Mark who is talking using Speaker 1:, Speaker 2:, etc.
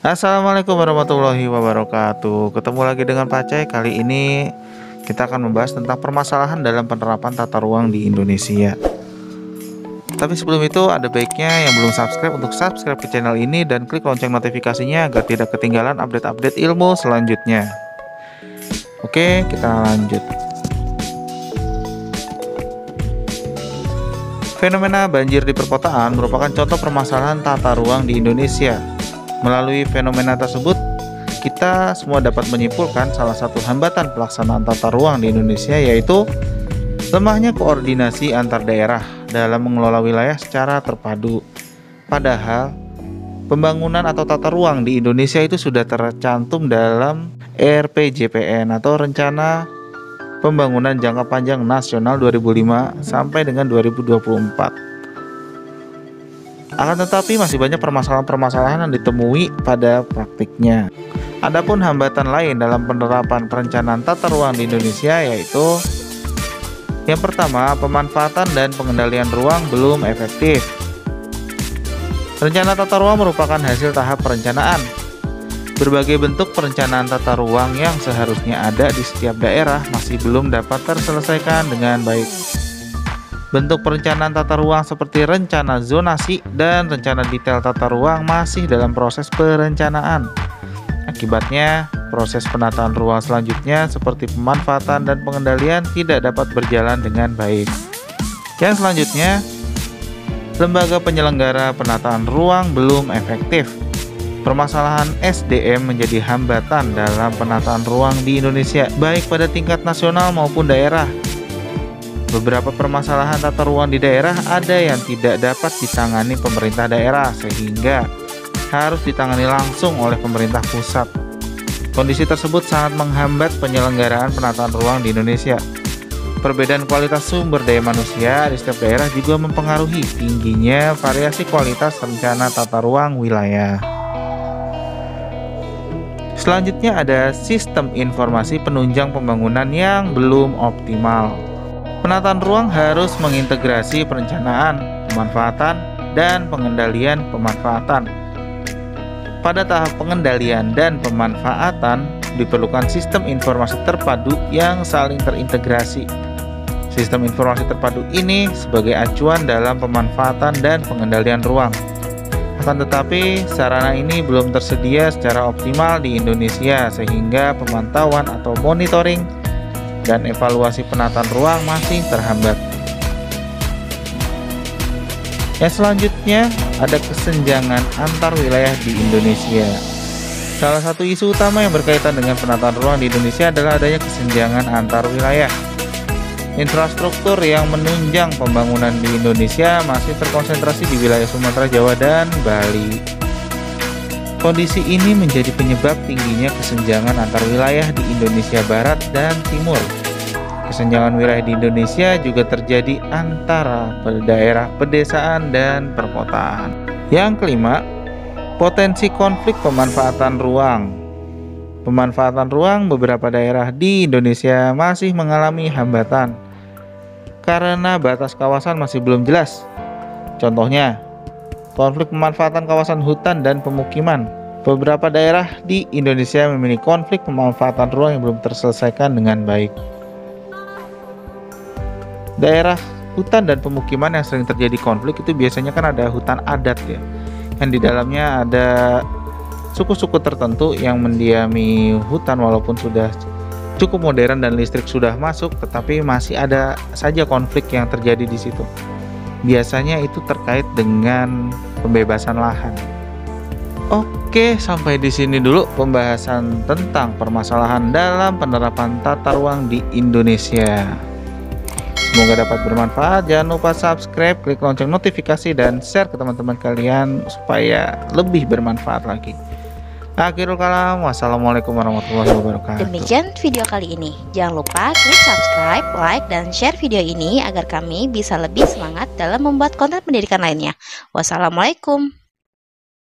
Speaker 1: Assalamualaikum warahmatullahi wabarakatuh. Ketemu lagi dengan Pak Cai. Kali ini kita akan membahas tentang permasalahan dalam penerapan tata ruang di Indonesia. Tapi sebelum itu ada baiknya yang belum subscribe untuk subscribe ke channel ini dan klik lonceng notifikasinya agar tidak ketinggalan update-update ilmu selanjutnya. Oke, kita lanjut. Fenomena banjir di perkotaan merupakan contoh permasalahan tata ruang di Indonesia. Melalui fenomena tersebut, kita semua dapat menyimpulkan salah satu hambatan pelaksanaan tata ruang di Indonesia yaitu lemahnya koordinasi antar daerah dalam mengelola wilayah secara terpadu. Padahal, pembangunan atau tata ruang di Indonesia itu sudah tercantum dalam RPJPN atau Rencana Pembangunan Jangka Panjang Nasional 2005 sampai dengan 2024. Akan tetapi masih banyak permasalahan-permasalahan yang ditemui pada praktiknya. Adapun hambatan lain dalam penerapan perencanaan tata ruang di Indonesia yaitu yang pertama, pemanfaatan dan pengendalian ruang belum efektif. Rencana tata ruang merupakan hasil tahap perencanaan. Berbagai bentuk perencanaan tata ruang yang seharusnya ada di setiap daerah masih belum dapat terselesaikan dengan baik. Bentuk perencanaan tata ruang seperti rencana zonasi dan rencana detail tata ruang masih dalam proses perencanaan. Akibatnya, proses penataan ruang selanjutnya seperti pemanfaatan dan pengendalian tidak dapat berjalan dengan baik. Yang selanjutnya, lembaga penyelenggara penataan ruang belum efektif. Permasalahan SDM menjadi hambatan dalam penataan ruang di Indonesia, baik pada tingkat nasional maupun daerah. Beberapa permasalahan tata ruang di daerah ada yang tidak dapat ditangani pemerintah daerah sehingga harus ditangani langsung oleh pemerintah pusat. Kondisi tersebut sangat menghambat penyelenggaraan penataan ruang di Indonesia. Perbedaan kualitas sumber daya manusia di setiap daerah juga mempengaruhi tingginya variasi kualitas rencana tata ruang wilayah. Selanjutnya ada sistem informasi penunjang pembangunan yang belum optimal. Penataan ruang harus mengintegrasi perencanaan, pemanfaatan, dan pengendalian pemanfaatan. Pada tahap pengendalian dan pemanfaatan, diperlukan sistem informasi terpadu yang saling terintegrasi. Sistem informasi terpadu ini sebagai acuan dalam pemanfaatan dan pengendalian ruang. Akan tetapi, sarana ini belum tersedia secara optimal di Indonesia sehingga pemantauan atau monitoring dan evaluasi penataan ruang masih terhambat. Yang selanjutnya ada kesenjangan antar wilayah di Indonesia. Salah satu isu utama yang berkaitan dengan penataan ruang di Indonesia adalah adanya kesenjangan antar wilayah. Infrastruktur yang menunjang pembangunan di Indonesia masih terkonsentrasi di wilayah Sumatera, Jawa, dan Bali. Kondisi ini menjadi penyebab tingginya kesenjangan antar wilayah di Indonesia Barat dan Timur. Kesenjangan wilayah di Indonesia juga terjadi antara daerah pedesaan dan perkotaan. Yang kelima, potensi konflik pemanfaatan ruang. Pemanfaatan ruang beberapa daerah di Indonesia masih mengalami hambatan karena batas kawasan masih belum jelas. Contohnya, konflik pemanfaatan kawasan hutan dan pemukiman. Beberapa daerah di Indonesia memiliki konflik pemanfaatan ruang yang belum terselesaikan dengan baik. Daerah hutan dan pemukiman yang sering terjadi konflik itu biasanya kan ada hutan adat ya, yang di dalamnya ada suku-suku tertentu yang mendiami hutan walaupun sudah cukup modern dan listrik sudah masuk, tetapi masih ada saja konflik yang terjadi di situ. Biasanya itu terkait dengan pembebasan lahan. Oke, sampai di sini dulu pembahasan tentang permasalahan dalam penerapan tata ruang di Indonesia. Semoga dapat bermanfaat. Jangan lupa subscribe, klik lonceng notifikasi, dan share ke teman-teman kalian supaya lebih bermanfaat lagi. Akhirul kalam, wassalamualaikum warahmatullahi wabarakatuh.
Speaker 2: Demikian video kali ini. Jangan lupa klik subscribe, like, dan share video ini agar kami bisa lebih semangat dalam membuat konten pendidikan lainnya. Wassalamualaikum.